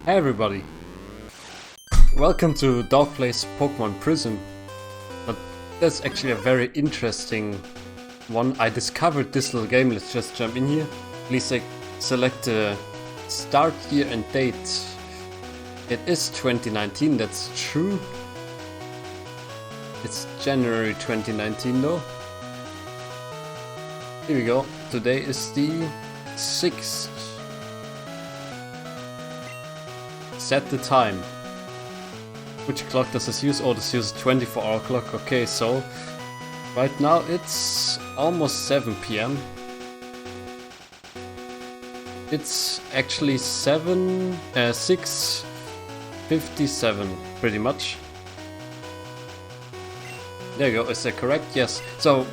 Hey everybody! Welcome to Dog Plays Pokémon Prism. But that's actually a very interesting one. I discovered this little game. Let's just jump in here. Please select the start year and date. It is 2019, that's true. It's January 2019 though. Here we go. Today is the 6th. Set the time. Which clock does this use? Oh, this uses 24-hour clock. Okay, so right now it's almost 7 PM. It's actually 6:57 pretty much. There you go. Is that correct? Yes. So,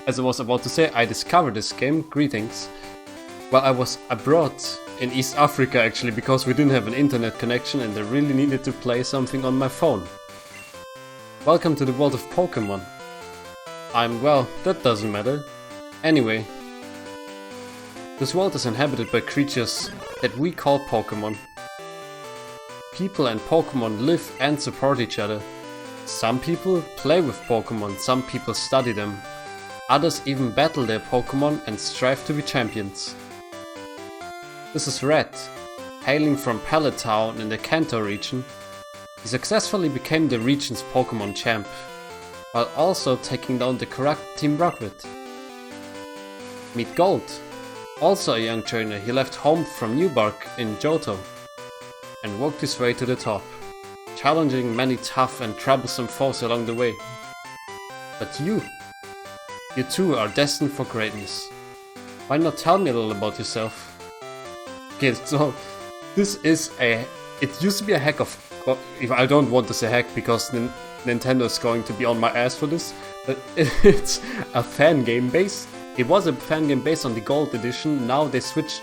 as I was about to say, I discovered this game. Greetings. Well, I was abroad in East Africa actually, because we didn't have an internet connection and I really needed to play something on my phone. Welcome to the world of Pokemon. Well, that doesn't matter. Anyway, this world is inhabited by creatures that we call Pokemon. People and Pokemon live and support each other. Some people play with Pokemon, some people study them. Others even battle their Pokemon and strive to be champions. This is Red, hailing from Pallet Town in the Kanto region. He successfully became the region's Pokemon champ, while also taking down the corrupt Team Rocket. Meet Gold, also a young trainer. He left home from Newbark in Johto and worked his way to the top, challenging many tough and troublesome foes along the way. But you too are destined for greatness. Why not tell me a little about yourself? Okay, so this is it used to be a hack of, if I don't want to say hack because Nintendo is going to be on my ass for this, but it's a fan game base. It was a fan game based on the Gold edition. Now they switched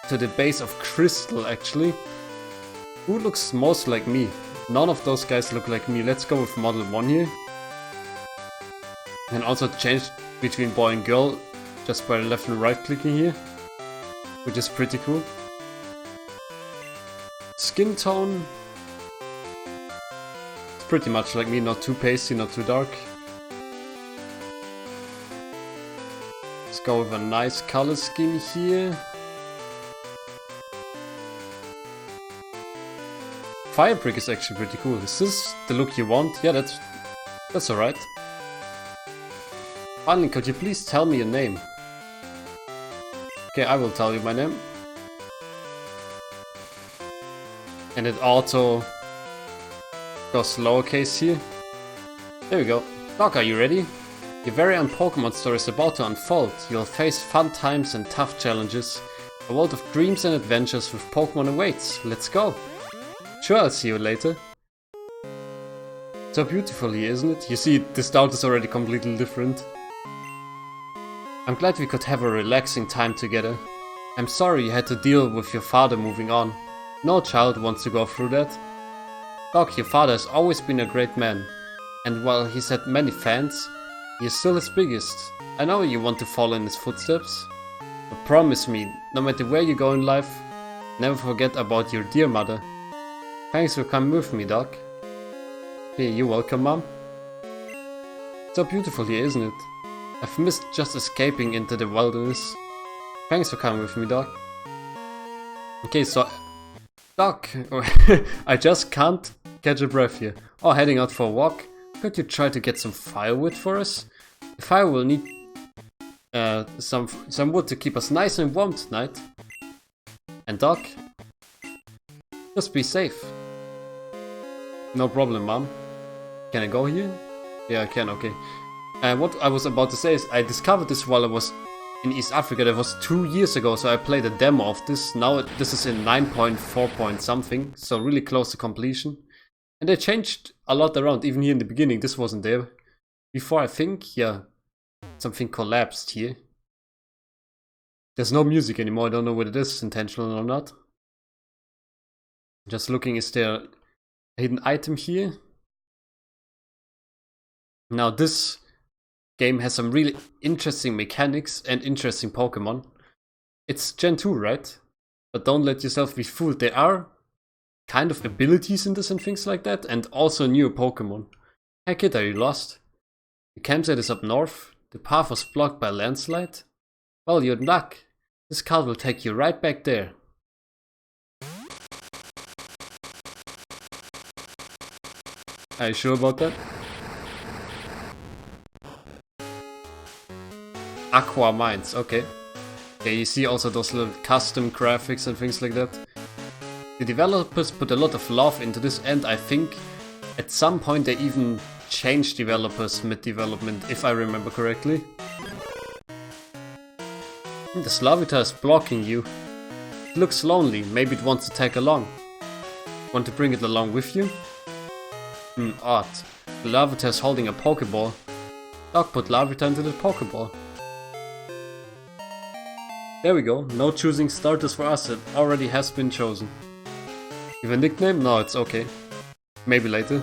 to the base of Crystal actually. Who looks most like me? None of those guys look like me. Let's go with Model 1 here. And also change between boy and girl just by left and right clicking here, which is pretty cool. Skin tone, it's pretty much like me, not too pasty, not too dark. Let's go with a nice color scheme here. Fire Brick is actually pretty cool. Is this the look you want? Yeah, that's alright. Finally, could you please tell me your name? Okay, I will tell you my name. And it auto goes lowercase here. There we go. Doc, are you ready? Your very own Pokemon story is about to unfold. You'll face fun times and tough challenges. A world of dreams and adventures with Pokemon awaits. Let's go. Sure, I'll see you later. So beautiful here, isn't it? You see, the start is already completely different. I'm glad we could have a relaxing time together. I'm sorry you had to deal with your father moving on. No child wants to go through that. Doc, your father has always been a great man, and while he's had many fans, he is still his biggest. I know you want to follow in his footsteps, but promise me, no matter where you go in life, never forget about your dear mother. Thanks for coming with me, Doc. Hey, you're welcome, Mom. So beautiful here, isn't it? I've missed just escaping into the wilderness. Thanks for coming with me, Doc. Okay, so Doc, I just can't catch a breath here. Oh, heading out for a walk. Could you try to get some firewood for us? The fire will need some wood to keep us nice and warm tonight. And Doc, just be safe. No problem, Mom. Can I go here? Yeah, I can, okay. What I was about to say is I discovered this while I was in East Africa. That was 2 years ago, so I played a demo of this. Now this is in 9.4 point something, so really close to completion. And they changed a lot around, even here in the beginning. This wasn't there before, I think. Yeah, something collapsed here. There's no music anymore. I don't know whether it is intentional or not. Just looking, is there a hidden item here? Now this game has some really interesting mechanics and interesting Pokemon. It's Gen 2, right? But don't let yourself be fooled. They are kind of abilities in this and things like that, and also new Pokemon. Hey kid, are you lost? The campsite is up north. The path was blocked by a landslide. Well, you're in luck. This cart will take you right back there. Are you sure about that? Aqua Mines, okay. Yeah, you see also those little custom graphics and things like that. The developers put a lot of love into this, and I think at some point they even changed developers mid-development, if I remember correctly. The Slavita is blocking you. It looks lonely, maybe it wants to tag along. Want to bring it along with you? Odd. The Larvitar is holding a Pokeball. Doc put Larvitar into the Pokeball. There we go, no choosing starters for us, it already has been chosen. You have a nickname? No, it's okay. Maybe later.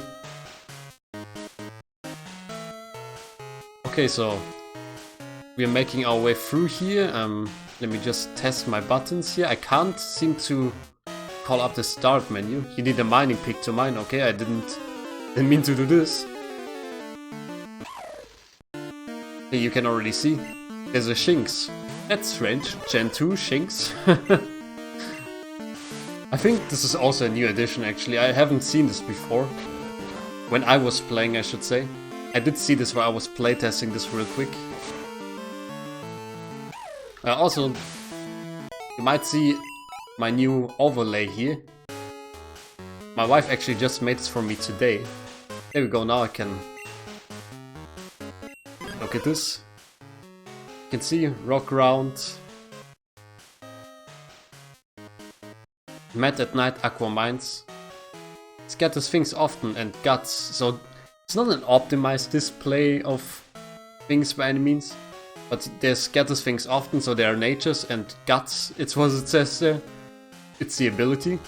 Okay, so we are making our way through here. Let me just test my buttons here. I can't seem to call up the start menu. You need a mining pick to mine. Okay, I didn't mean to do this. Hey, you can already see there's a Shinx. That's strange. Gen 2 Shinx. I think this is also a new addition actually. I haven't seen this before. When I was playing, I should say. I did see this while I was playtesting this real quick. Also, you might see my new overlay here. My wife actually just made this for me today. There we go, now I can look at this. You can see Rock Ground, Mad at Night, Aqua Mines, scatters things often, and Guts. So it's not an optimized display of things by any means, but there's scatters things often, so there are natures, and Guts, it's what it says there. It's the ability.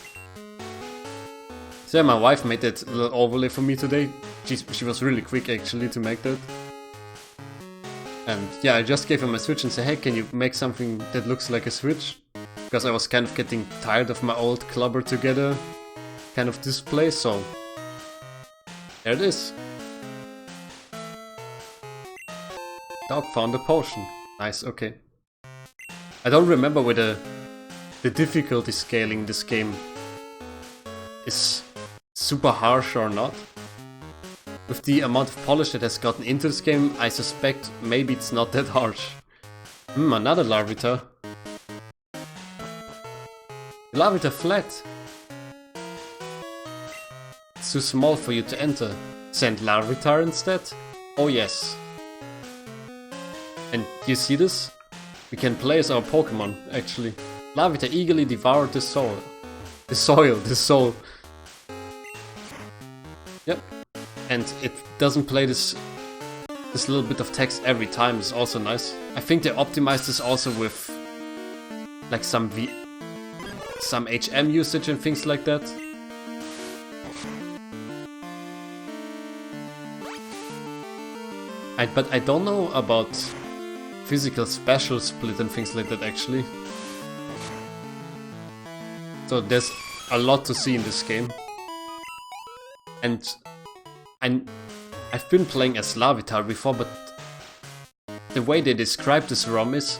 So yeah, my wife made that little overlay for me today. She was really quick actually to make that. And yeah, I just gave her my Switch and said, hey, can you make something that looks like a Switch? Because I was kind of getting tired of my old Clubber Together kind of display, so there it is. Dog found a potion. Nice, okay. I don't remember whether the difficulty scaling this game is super harsh or not. With the amount of polish that has gotten into this game, I suspect maybe it's not that harsh. Another Larvitar. Larvitar fled. It's too small for you to enter. Send Larvitar instead? Oh yes. And you see this? We can play as our Pokemon, actually. Larvitar eagerly devoured the soul. The soul. Yep. And it doesn't play this little bit of text every time, it's also nice. I think they optimized this also with like some HM usage and things like that. But I don't know about physical special split and things like that actually. So there's a lot to see in this game. And I've been playing as Larvitar before, but the way they describe this ROM is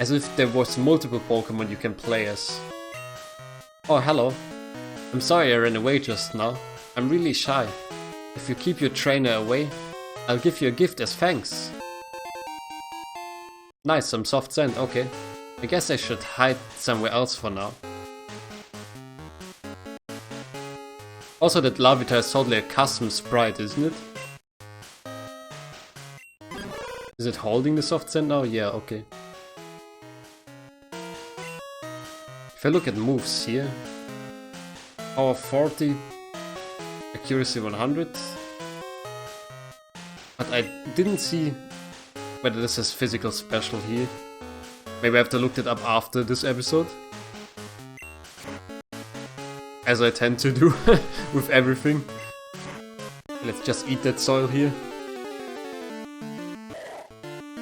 as if there was multiple Pokemon you can play as. Oh, hello. I'm sorry I ran away just now. I'm really shy. If you keep your trainer away, I'll give you a gift as thanks. Nice, some soft sand, okay. I guess I should hide somewhere else for now. Also, that Larvitar is totally a custom sprite, isn't it? Is it holding the soft sand now? Yeah, okay. If I look at moves here, power 40, accuracy 100. But I didn't see whether this is physical special here. Maybe I have to look it up after this episode. As I tend to do with everything. Let's just eat that soil here.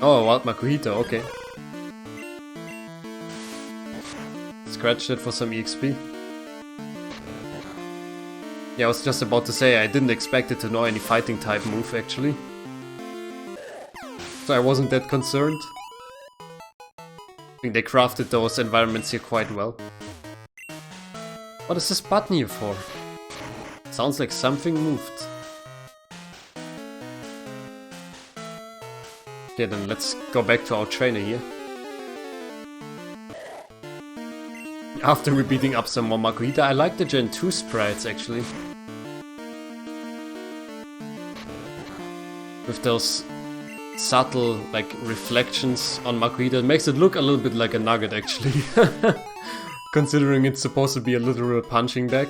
Oh, Wild Makuhita, okay. Scratch that for some EXP. Yeah, I was just about to say I didn't expect it to know any fighting type move actually. So I wasn't that concerned. I think they crafted those environments here quite well. What is this button here for? Sounds like something moved. Okay, then let's go back to our trainer here. After we're beating up some more Makuhita, I like the Gen 2 sprites actually. With those subtle like reflections on Makuhita, it makes it look a little bit like a nugget actually. Considering it's supposed to be a literal punching bag.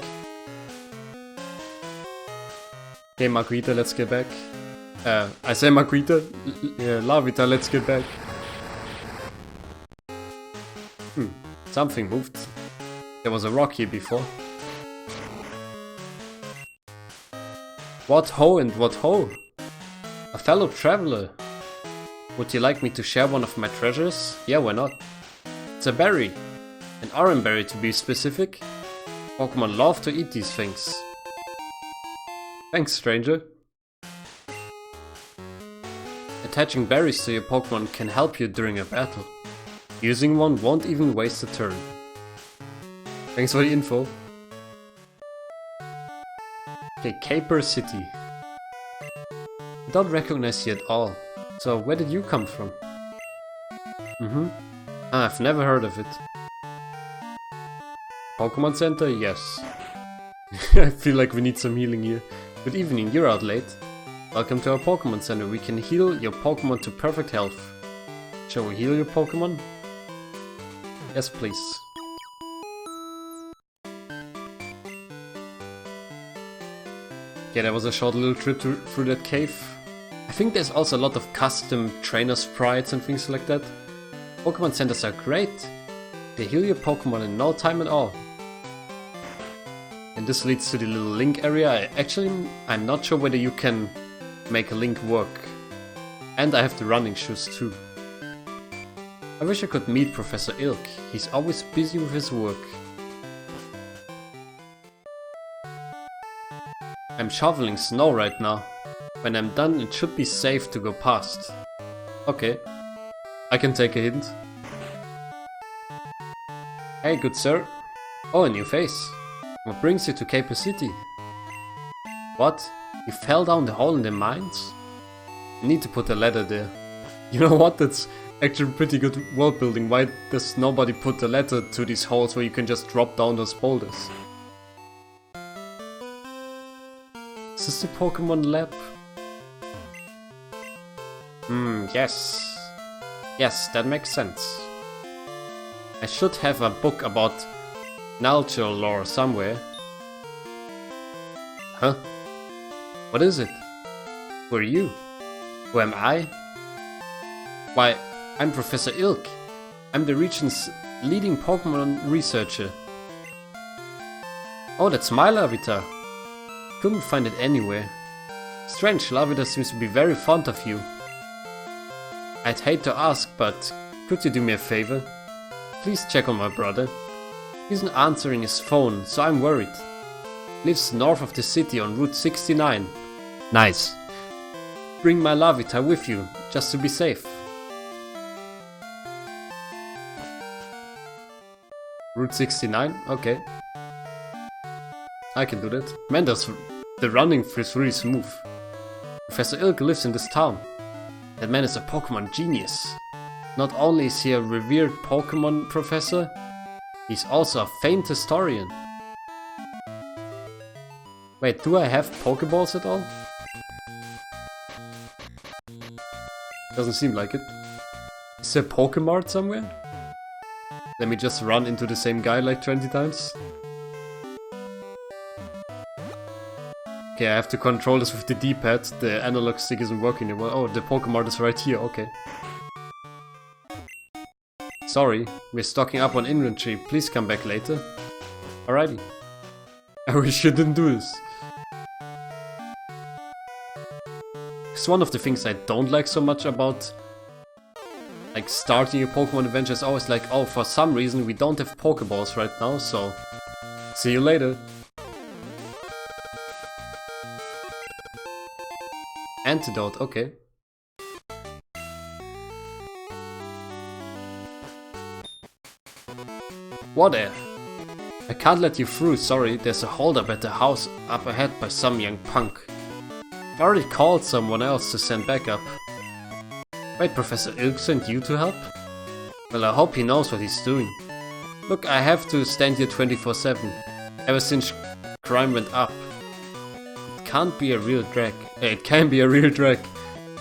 Okay, Makuhita, let's get back. I say Makuhita, Larvita, let's get back. Something moved. There was a rock here before. What ho and what ho? A fellow traveler. Would you like me to share one of my treasures? Yeah, why not? It's a berry. An orange berry to be specific. Pokemon love to eat these things. Thanks, stranger. Attaching berries to your Pokemon can help you during a battle. Using one won't even waste a turn. Thanks for the info. Okay, Caper City. I don't recognize you at all. So where did you come from? I've never heard of it. Pokemon Center? Yes. I feel like we need some healing here. Good evening, you're out late. Welcome to our Pokemon Center. We can heal your Pokemon to perfect health. Shall we heal your Pokemon? Yes, please. Yeah, that was a short little trip through that cave. I think there's also a lot of custom trainer sprites and things like that. Pokemon centers are great. They heal your Pokemon in no time at all. And this leads to the little link area. I'm not sure whether you can make a link work. And I have the running shoes too. I wish I could meet Professor Ilk. He's always busy with his work. I'm shoveling snow right now. When I'm done, it should be safe to go past. Okay. I can take a hint. Hey, good sir. Oh, a new face. What brings you to Caper City? What? You fell down the hole in the mines? I need to put a ladder there. You know what? That's actually pretty good world building. Why does nobody put a ladder to these holes where you can just drop down those boulders? Is this the Pokemon lab? Yes. Yes, that makes sense. I should have a book about Naljo lore somewhere. Huh? What is it? Who are you? Who am I? Why, I'm Professor Ilk. I'm the region's leading Pokemon researcher. Oh, that's my Larvita. Couldn't find it anywhere. Strange, Larvita seems to be very fond of you. I'd hate to ask, but could you do me a favor? Please check on my brother. He isn't answering his phone, so I'm worried. Lives north of the city on Route 69. Nice. Bring my Larvita with you, just to be safe. Route 69? Okay. I can do that. Man, the running is really smooth. Professor Ilk lives in this town. That man is a Pokemon genius. Not only is he a revered Pokemon professor, he's also a famed historian. Wait, do I have Pokeballs at all? Doesn't seem like it. Is there a Pokemart somewhere? Let me just run into the same guy like 20 times. Okay, I have to control this with the D-pad. The analog stick isn't working anymore. Oh, the Pokemart is right here, okay. Sorry, we're stocking up on inventory. Please come back later. Alrighty. I wish you didn't do this. It's one of the things I don't like so much about like starting a Pokemon adventure is always like, oh, for some reason we don't have Pokeballs right now, so see you later. antidote, okay. What there? I can't let you through, sorry. There's a holdup at the house up ahead by some young punk. I've already called someone else to send backup. Wait, Professor Ilk sent you to help? Well, I hope he knows what he's doing. Look, I have to stand here 24/7. Ever since crime went up. It can't be a real drag. It can be a real drag.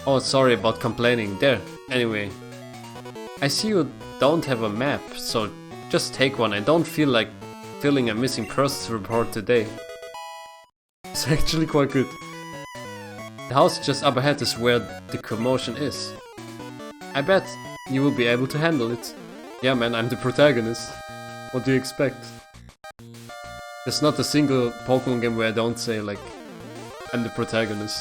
Oh, sorry about complaining. There, anyway. I see you don't have a map, so just take one. I don't feel like filling a missing persons report today. It's actually quite good. The house just up ahead is where the commotion is. I bet you will be able to handle it. Yeah man, I'm the protagonist. What do you expect? There's not a single Pokemon game where I don't say like, I'm the protagonist.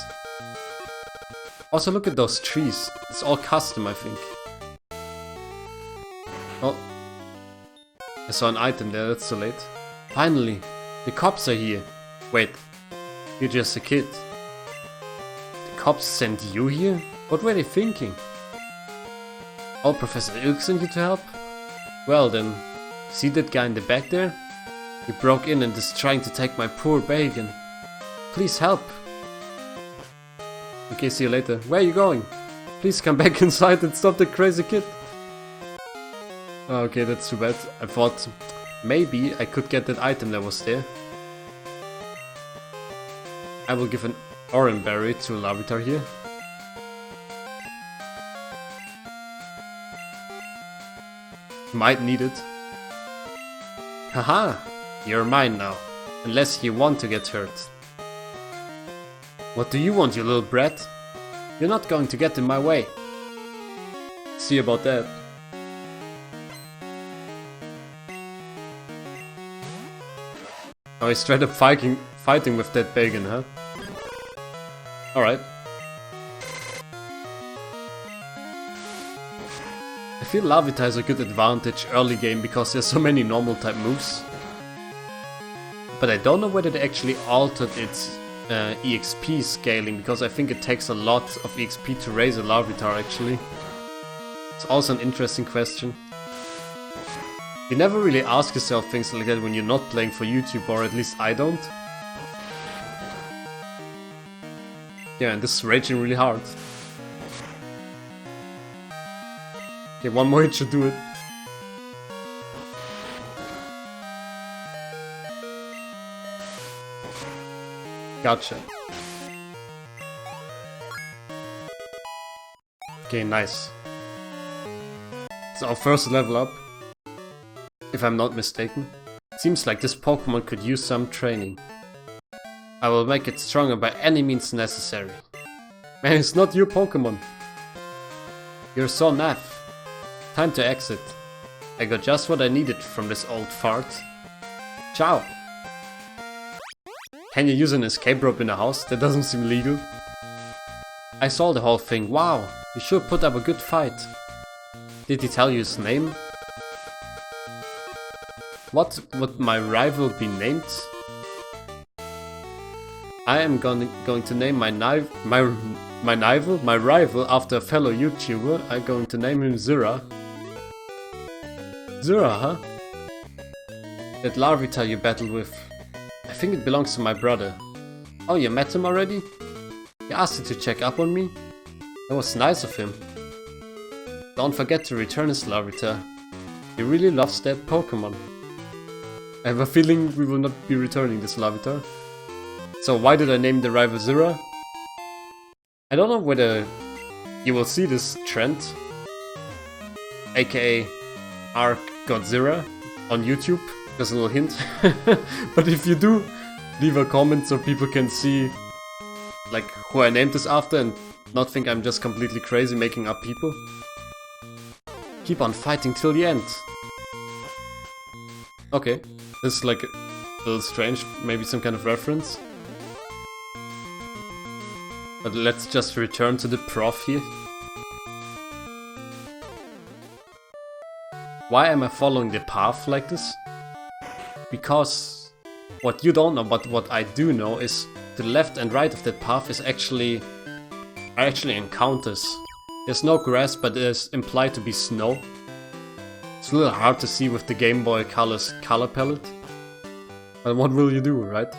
Also look at those trees. It's all custom, I think. Oh. I saw an item there, that's too late. Finally, the cops are here. Wait, you're just a kid. The cops sent you here? What were they thinking? Oh, Professor Ilk sent you to help? Well then, see that guy in the back there? He broke in and is trying to take my poor bacon. Please help. Okay, see you later. Where are you going? Please come back inside and stop the crazy kid. Okay, that's too bad. I thought maybe I could get that item that was there. I will give an orange berry to Larvitar here. Might need it. Haha! You're mine now. Unless you want to get hurt. What do you want, you little brat? You're not going to get in my way. See about that. Oh, he's straight up fighting with that bacon, huh? Alright. I feel Larvitar has a good advantage early game because there's so many normal type moves. But I don't know whether they actually altered its EXP scaling, because I think it takes a lot of EXP to raise a Larvitar actually. It's also an interesting question. You never really ask yourself things like that when you're not playing for YouTube, or at least I don't. Yeah, and this is raging really hard. Okay, one more hit should do it. Gotcha. Okay, nice. It's our first level up, if I'm not mistaken. Seems like this Pokemon could use some training. I will make it stronger by any means necessary. Man, it's not your Pokemon. You're so naff. Time to exit. I got just what I needed from this old fart. Ciao. Can you use an escape rope in a house? That doesn't seem legal. I saw the whole thing. Wow, you sure put up a good fight. Did he tell you his name? What would my rival be named? I am going to name my rival after a fellow YouTuber. I'm going to name him Zura. Zura, huh? That Larvitar you battled with. I think it belongs to my brother. Oh, you met him already? He asked you to check up on me? That was nice of him. Don't forget to return his Larvitar. He really loves that Pokemon. I have a feeling we will not be returning this Larvitar. So why did I name the rival Zura? I don't know whether you will see this trend, aka Arc Godzilla on YouTube. There's a little hint. But if you do, leave a comment so people can see like who I named this after and not think I'm just completely crazy making up people. Keep on fighting till the end. Okay, this is like a little strange, maybe some kind of reference. But let's just return to the prof here. Why am I following the path like this? Because what you don't know, but what I do know is the left and right of that path is actually are actually encounters. There's no grass, but there's implied to be snow. It's a little hard to see with the Game Boy Color's color palette. But what will you do, right?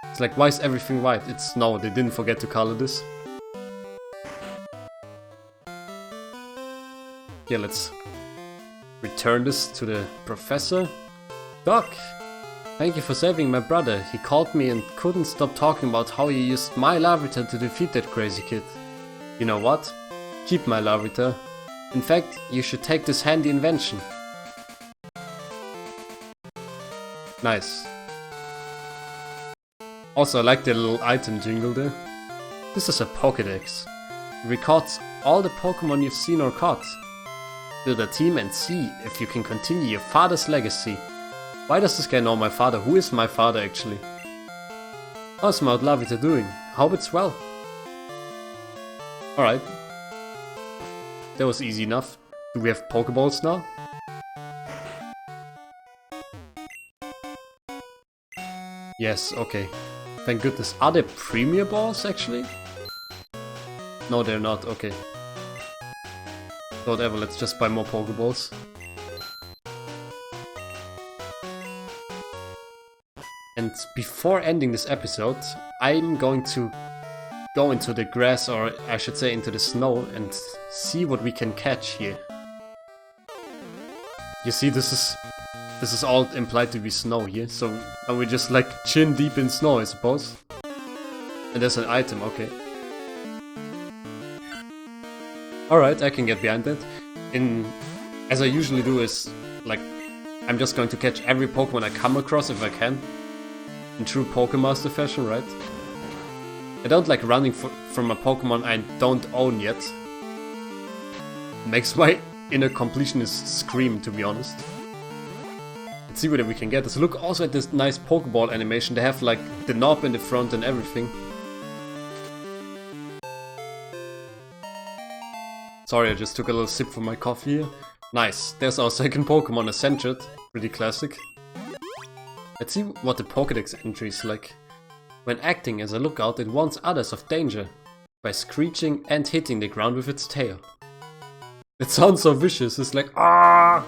It's like, why is everything white? It's snow, they didn't forget to color this. Yeah, let's return this to the professor. Doc, thank you for saving my brother. He called me and couldn't stop talking about how you used my Larvitar to defeat that crazy kid. You know what? Keep my Larvitar. In fact, you should take this handy invention. Nice. Also, I like the little item jingle there. This is a Pokédex. It records all the Pokémon you've seen or caught. Build a team and see if you can continue your father's legacy. Why does this guy know my father? Who is my father actually? How's my Larvitar doing? Hope it's well. Alright. That was easy enough. Do we have Pokeballs now? Yes, okay. Thank goodness. Are there Premier Balls actually? No, they're not. Okay. Whatever, let's just buy more Pokeballs. And before ending this episode, I'm going to go into the grass, or I should say into the snow, and see what we can catch here. You see, this is all implied to be snow here, so are we just like chin deep in snow, I suppose? And there's an item, okay. Alright, I can get behind that. As I usually do is, like, I'm just going to catch every Pokemon I come across if I can. In true Pokemaster fashion, right? I don't like running from a Pokemon I don't own yet. Makes my inner completionist scream, to be honest. Let's see whether we can get this. Look also at this nice Pokeball animation. They have like the knob in the front and everything. Sorry, I just took a little sip from my coffee here. Nice, there's our second Pokemon, a Sentret. Pretty classic. Let's see what the Pokédex entry is like. When acting as a lookout, it warns others of danger by screeching and hitting the ground with its tail. It sounds so vicious, it's like ah!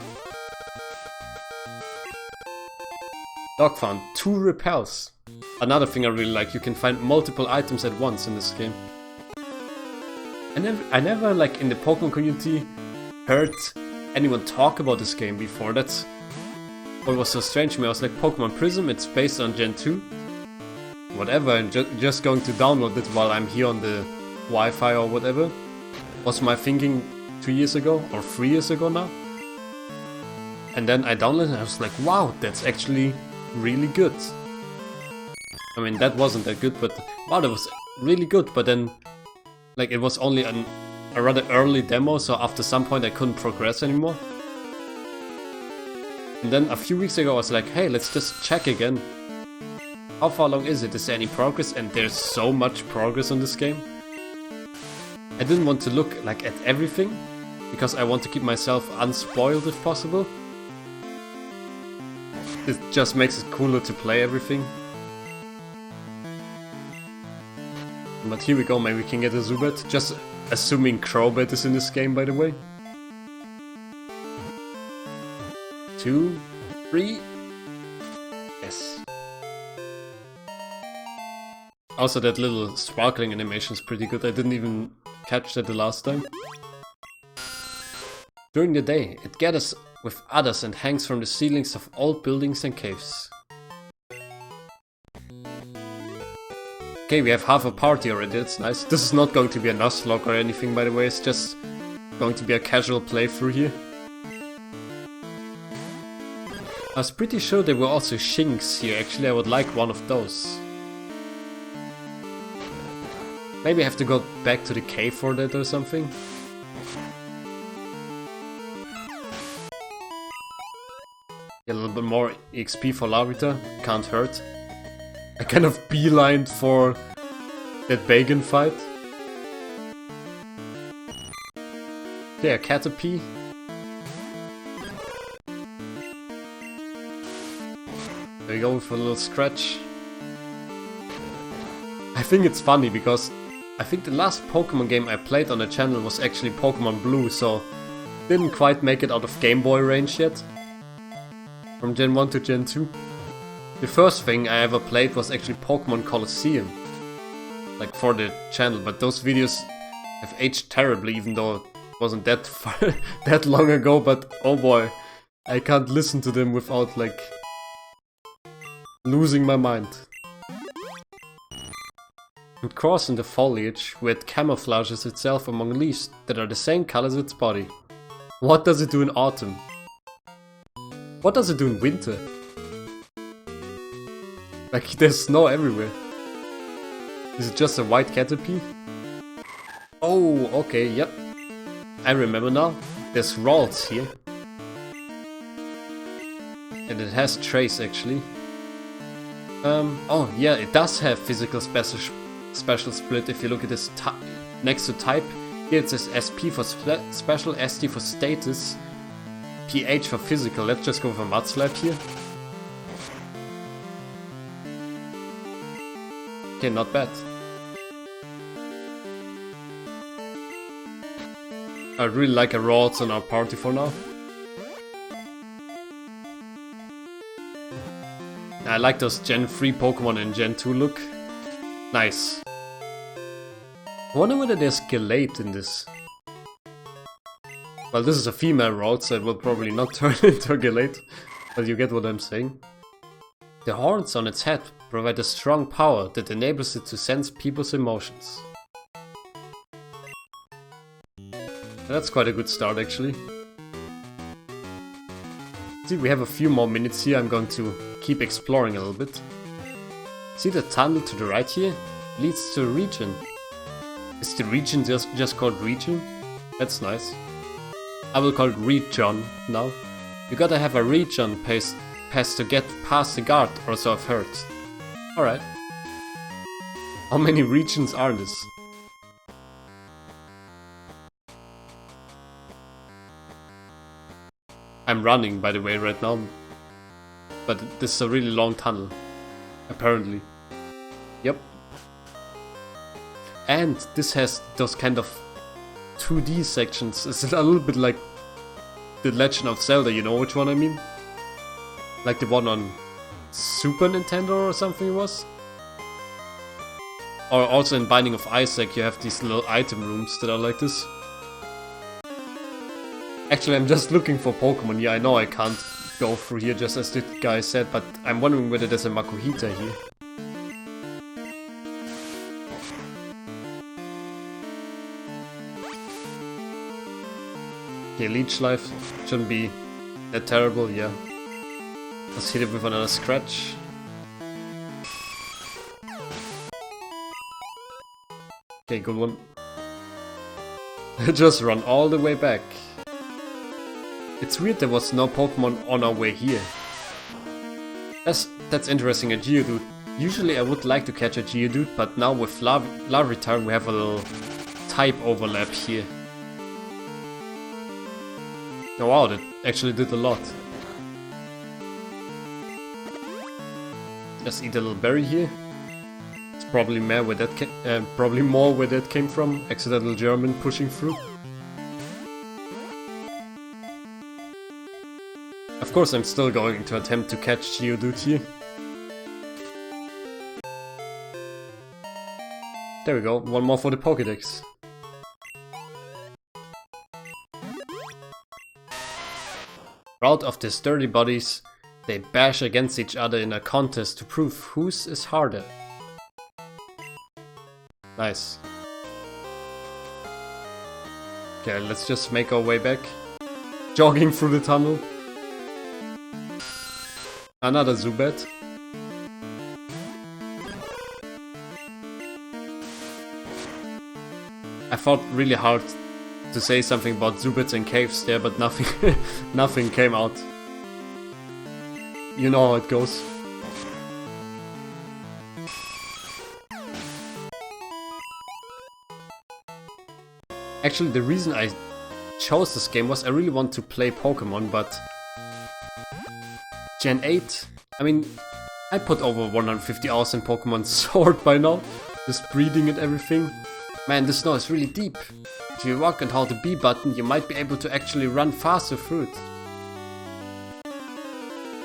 Dog found 2 repels. Another thing I really like, you can find multiple items at once in this game. I never like in the Pokemon community heard anyone talk about this game before. That's what was so strange to me. I was like, Pokémon Prism, it's based on Gen 2. Whatever, I'm just going to download it while I'm here on the Wi-Fi or whatever. Was my thinking 2 years ago or 3 years ago now. And then I downloaded it and I was like, wow, that's actually really good. I mean, that wasn't that good, but wow, that was really good. But then, like, it was only a rather early demo, so after some point I couldn't progress anymore. And then a few weeks ago I was like, hey, let's just check again. How far along is it? Is there any progress? And there's so much progress on this game. I didn't want to look like at everything, because I want to keep myself unspoiled if possible. It just makes it cooler to play everything. But here we go, maybe we can get a Zubat. Just assuming Crobat is in this game, by the way. 2, 3. Yes. Also, that little sparkling animation is pretty good. I didn't even catch that the last time. During the day, it gathers with others and hangs from the ceilings of old buildings and caves. Okay, we have half a party already, that's nice. This is not going to be a Nuzlocke or anything, by the way, it's just going to be a casual playthrough here. I was pretty sure there were also Shinx here, actually I would like one of those. Maybe I have to go back to the cave for that or something. Get a little bit more XP for Larvitar, can't hurt. I kind of beelined for that Bacon fight. Okay, a Caterpie. There we go with a little scratch. I think it's funny because I think the last Pokemon game I played on the channel was actually Pokemon Blue, so didn't quite make it out of Game Boy range yet. From Gen 1 to Gen 2. The first thing I ever played was actually Pokemon Colosseum. Like for the channel, but those videos have aged terribly, even though it wasn't that far, that long ago, but oh boy, I can't listen to them without like losing my mind. It crawls in the foliage, where it camouflages itself among leaves that are the same color as its body. What does it do in autumn? What does it do in winter? Like, there's snow everywhere. Is it just a white Caterpie? Oh, okay, yep. I remember now. There's Ralts here. And it has Trace, actually. Oh, yeah, it does have physical special split. If you look at this next to type, here it says SP for special, ST for status, PH for physical. Let's just go for Mudslap here. Okay, not bad. I really like a Ralts on our party for now. I like those Gen 3 Pokemon and Gen 2 look. Nice. I wonder whether there's Gallade in this. Well, this is a female Ralts, so it will probably not turn into a Gallade. But you get what I'm saying. The horns on its head provide a strong power that enables it to sense people's emotions. That's quite a good start, actually. See, we have a few more minutes here. I'm going to keep exploring a little bit. See the tunnel to the right here? Leads to a region. Is the region just called region? That's nice. I will call it Rijon now. You gotta have a region pass to get past the guard, or so I've heard. Alright. How many regions are this? I'm running, by the way, right now. But this is a really long tunnel. Apparently. Yep. And this has those kind of 2D sections. It's a little bit like The Legend of Zelda, you know which one I mean? Like the one on Super Nintendo or something it was? Or also in Binding of Isaac you have these little item rooms that are like this. Actually, I'm just looking for Pokemon. Yeah, I know I can't go through here just as the guy said, but I'm wondering whether there's a Makuhita here. Okay, Leech Life shouldn't be that terrible, yeah. Let's hit it with another scratch. Okay, good one. Just run all the way back. It's weird there was no Pokemon on our way here. That's interesting, a Geodude. Usually I would like to catch a Geodude, but now with Larvitar we have a little type overlap here. Oh wow, that actually did a lot. Just eat a little berry here. It's probably more where that came from. Accidental German pushing through. Of course, I'm still going to attempt to catch Geodude here. There we go, one more for the Pokédex. Proud of their sturdy bodies, they bash against each other in a contest to prove whose is harder. Nice. Okay, let's just make our way back. Jogging through the tunnel. Another Zubat. I fought really hard to say something about Zubats and caves there, but nothing, nothing came out. You know how it goes. Actually, the reason I chose this game was I really want to play Pokemon, but Gen 8, I mean, I put over 150 hours in Pokemon Sword by now, just breeding and everything. Man, this snow is really deep. If you walk and hold the B button, you might be able to actually run faster through it.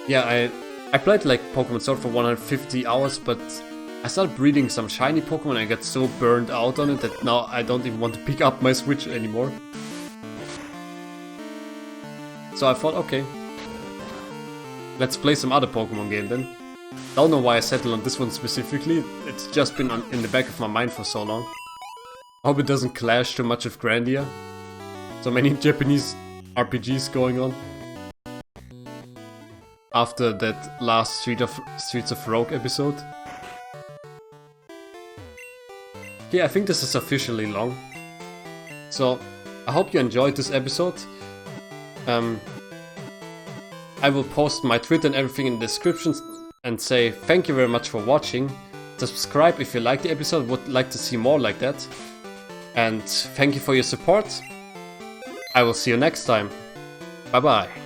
Yeah, I played like Pokemon Sword for 150 hours, but I started breeding some shiny Pokemon and I got so burned out on it that now I don't even want to pick up my Switch anymore. So I thought, okay, let's play some other Pokemon game then. Don't know why I settled on this one specifically, it's just been in the back of my mind for so long. I hope it doesn't clash too much with Grandia. So many Japanese RPGs going on. After that last Streets of Rogue episode. Yeah, I think this is sufficiently long. So, I hope you enjoyed this episode. I will post my Twitter and everything in the description and say thank you very much for watching. Subscribe if you like the episode, would like to see more like that. And thank you for your support. I will see you next time. Bye bye.